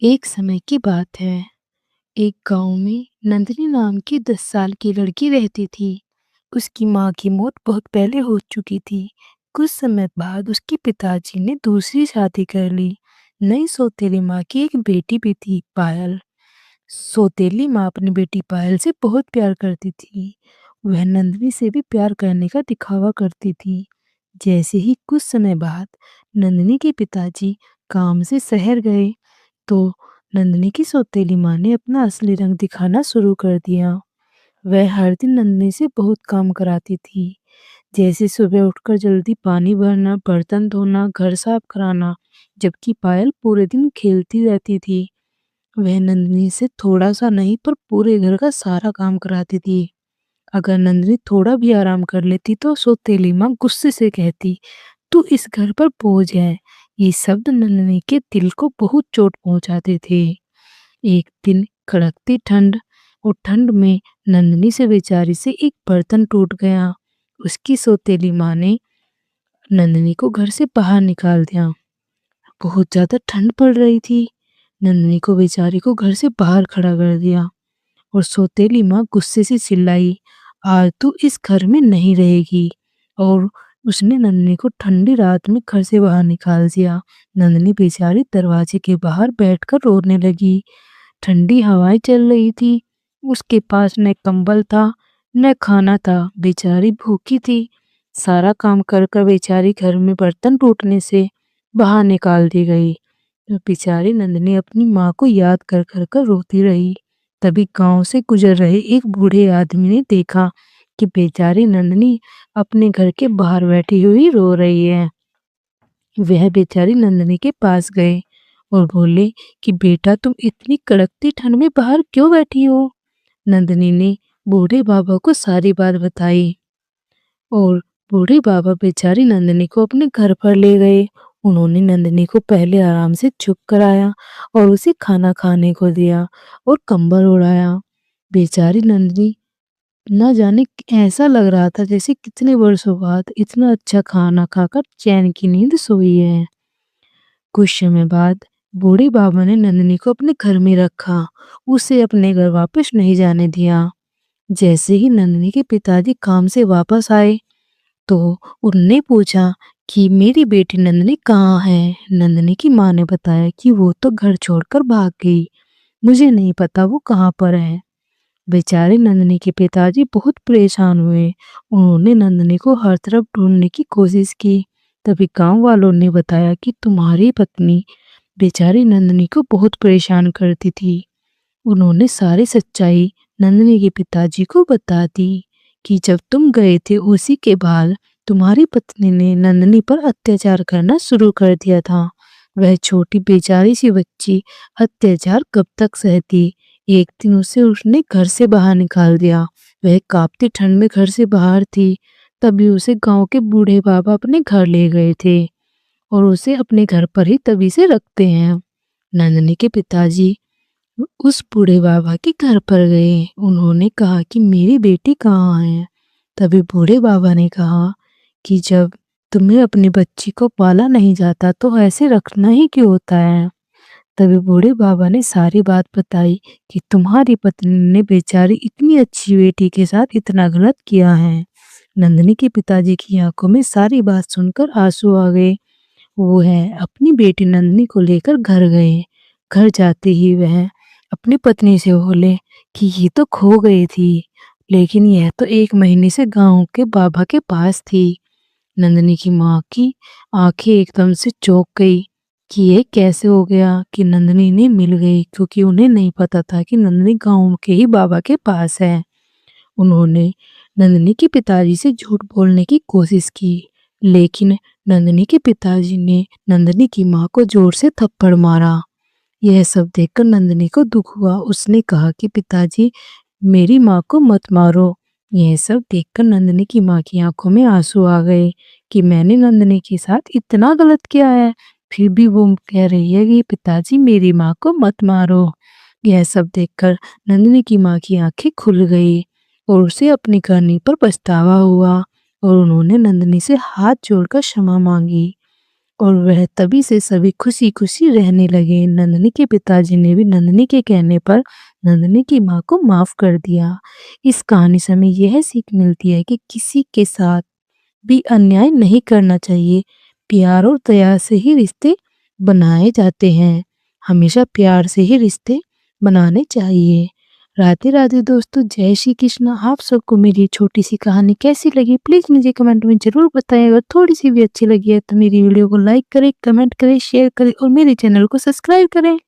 एक समय की बात है। एक गांव में नंदिनी नाम की 10 साल की लड़की रहती थी। उसकी माँ की मौत बहुत पहले हो चुकी थी। कुछ समय बाद उसके पिताजी ने दूसरी शादी कर ली। नई सौतेली माँ की एक बेटी भी थी, पायल। सौतेली माँ अपनी बेटी पायल से बहुत प्यार करती थी। वह नंदिनी से भी प्यार करने का दिखावा करती थी। जैसे ही कुछ समय बाद नंदिनी के पिताजी काम से शहर गए, तो नंदिनी की सौतेली माँ ने अपना असली रंग दिखाना शुरू कर दिया। वह हर दिन नंदिनी से बहुत काम कराती थी, जैसे सुबह उठकर जल्दी पानी भरना, बर्तन धोना, घर साफ कराना। जबकि पायल पूरे दिन खेलती रहती थी। वह नंदिनी से थोड़ा सा नहीं पर पूरे घर का सारा काम कराती थी। अगर नंदिनी थोड़ा भी आराम कर लेती तो सौतेली माँ गुस्से से कहती, तू इस घर पर बोझ है। ये शब्द नंदिनी के दिल को बहुत चोट पहुंचाते थे। एक दिन कड़कती ठंड, और ठंड में नंदिनी से बेचारी से एक बर्तन टूट गया। उसकी सौतेली माँ ने नंदिनी को घर से बाहर निकाल दिया। बहुत ज्यादा ठंड पड़ रही थी। नंदिनी को बेचारी को घर से बाहर खड़ा कर दिया और सौतेली माँ गुस्से से चिल्लाई, आज तू इस घर में नहीं रहेगी। और उसने नंदिनी को ठंडी रात में घर से बाहर निकाल दिया। नंदिनी बेचारी दरवाजे के बाहर बैठकर रोने लगी। ठंडी हवाएं चल रही थी। उसके पास न कंबल था, न खाना था। बेचारी भूखी थी। सारा काम कर कर बेचारी घर में बर्तन टूटने से बाहर निकाल दी गई। तो बेचारी नंदिनी अपनी माँ को याद कर कर कर रोती रही। तभी गांव से गुजर रहे एक बूढ़े आदमी ने देखा कि बेचारी नंदिनी अपने घर के बाहर बैठी हुई रो रही है। वह बेचारी नंदिनी के पास गए और बोले कि बेटा, तुम इतनी कड़कती ठंड में बाहर क्यों बैठी हो। नंदिनी ने बूढ़े बाबा को सारी बात बताई और बूढ़े बाबा बेचारी नंदिनी को अपने घर पर ले गए। उन्होंने नंदिनी को पहले आराम से चुप कराया और उसे खाना खाने को दिया और कंबल ओढ़ाया। बेचारी नंदिनी न जाने ऐसा लग रहा था जैसे कितने वर्षों बाद इतना अच्छा खाना खाकर चैन की नींद सोई है। कुछ समय बाद बूढ़े बाबा ने नंदिनी को अपने घर में रखा। उसे अपने घर वापस नहीं जाने दिया। जैसे ही नंदिनी के पिताजी काम से वापस आए, तो उनने पूछा कि मेरी बेटी नंदिनी कहाँ है। नंदिनी की माँ ने बताया कि वो तो घर छोड़कर भाग गई, मुझे नहीं पता वो कहाँ पर है। बेचारे नंदिनी के पिताजी बहुत परेशान हुए। उन्होंने नंदिनी को हर तरफ ढूंढने की कोशिश की। तभी गांव वालों ने बताया कि तुम्हारी पत्नी बेचारी नंदिनी को बहुत परेशान करती थी। उन्होंने सारी सच्चाई नंदिनी के पिताजी को बता दी कि जब तुम गए थे उसी के बाद तुम्हारी पत्नी ने नंदिनी पर अत्याचार करना शुरू कर दिया था। वह छोटी बेचारी सी बच्ची अत्याचार कब तक सहती। एक दिन उसे उसने घर से बाहर निकाल दिया। वह कांपती ठंड में घर से बाहर थी। तभी उसे गांव के बूढ़े बाबा अपने घर ले गए थे और उसे अपने घर पर ही तभी से रखते हैं। नंदिनी के पिताजी उस बूढ़े बाबा के घर पर गए। उन्होंने कहा कि मेरी बेटी कहाँ है। तभी बूढ़े बाबा ने कहा कि जब तुम्हें अपनी बच्ची को पाला नहीं जाता तो ऐसे रखना ही क्यों होता है। तभी बूढ़े बाबा ने सारी बात बताई कि तुम्हारी पत्नी ने बेचारी इतनी अच्छी बेटी के साथ इतना गलत किया है। नंदिनी के पिताजी की आंखों में सारी बात सुनकर आंसू आ गए। वो है अपनी बेटी नंदिनी को लेकर घर गए। घर जाते ही वह अपनी पत्नी से बोले कि ये तो खो गई थी, लेकिन यह तो 1 महीने से गांव के बाबा के पास थी। नंदिनी की माँ की आंखें एकदम से चौंक गई कि ये कैसे हो गया कि नंदिनी ने मिल गई, क्योंकि उन्हें नहीं पता था कि नंदिनी गांव के ही बाबा के पास है। उन्होंने नंदिनी के पिताजी से झूठ बोलने की कोशिश की, लेकिन नंदिनी के पिताजी ने नंदिनी की माँ को जोर से थप्पड़ मारा। यह सब देखकर नंदिनी को दुख हुआ। उसने कहा कि पिताजी, मेरी माँ को मत मारो। यह सब देखकर नंदिनी की माँ की आंखों में आंसू आ गए कि मैंने नंदिनी के साथ इतना गलत किया है, फिर भी वो कह रही है कि पिताजी मेरी माँ को मत मारो। यह सब देखकर नंदिनी की माँ की आंखें खुल गई और उसे अपनी करनी पर पछतावा हुआ और उन्होंने नंदिनी से हाथ जोड़कर क्षमा मांगी। और वह तभी से सभी खुशी-खुशी रहने लगे। नंदनी के पिताजी ने भी नंदनी के कहने पर नंदनी की माँ को माफ़ कर दिया। इस कहानी से हमें यह सीख मिलती है कि किसी के साथ भी अन्याय नहीं करना चाहिए। प्यार और दया से ही रिश्ते बनाए जाते हैं। हमेशा प्यार से ही रिश्ते बनाने चाहिए। राधे राधे दोस्तों, जय श्री कृष्ण। आप सबको मेरी छोटी सी कहानी कैसी लगी प्लीज़ मुझे कमेंट में ज़रूर बताएं। अगर थोड़ी सी भी अच्छी लगी है तो मेरी वीडियो को लाइक करें, कमेंट करें, शेयर करें और मेरे चैनल को सब्सक्राइब करें।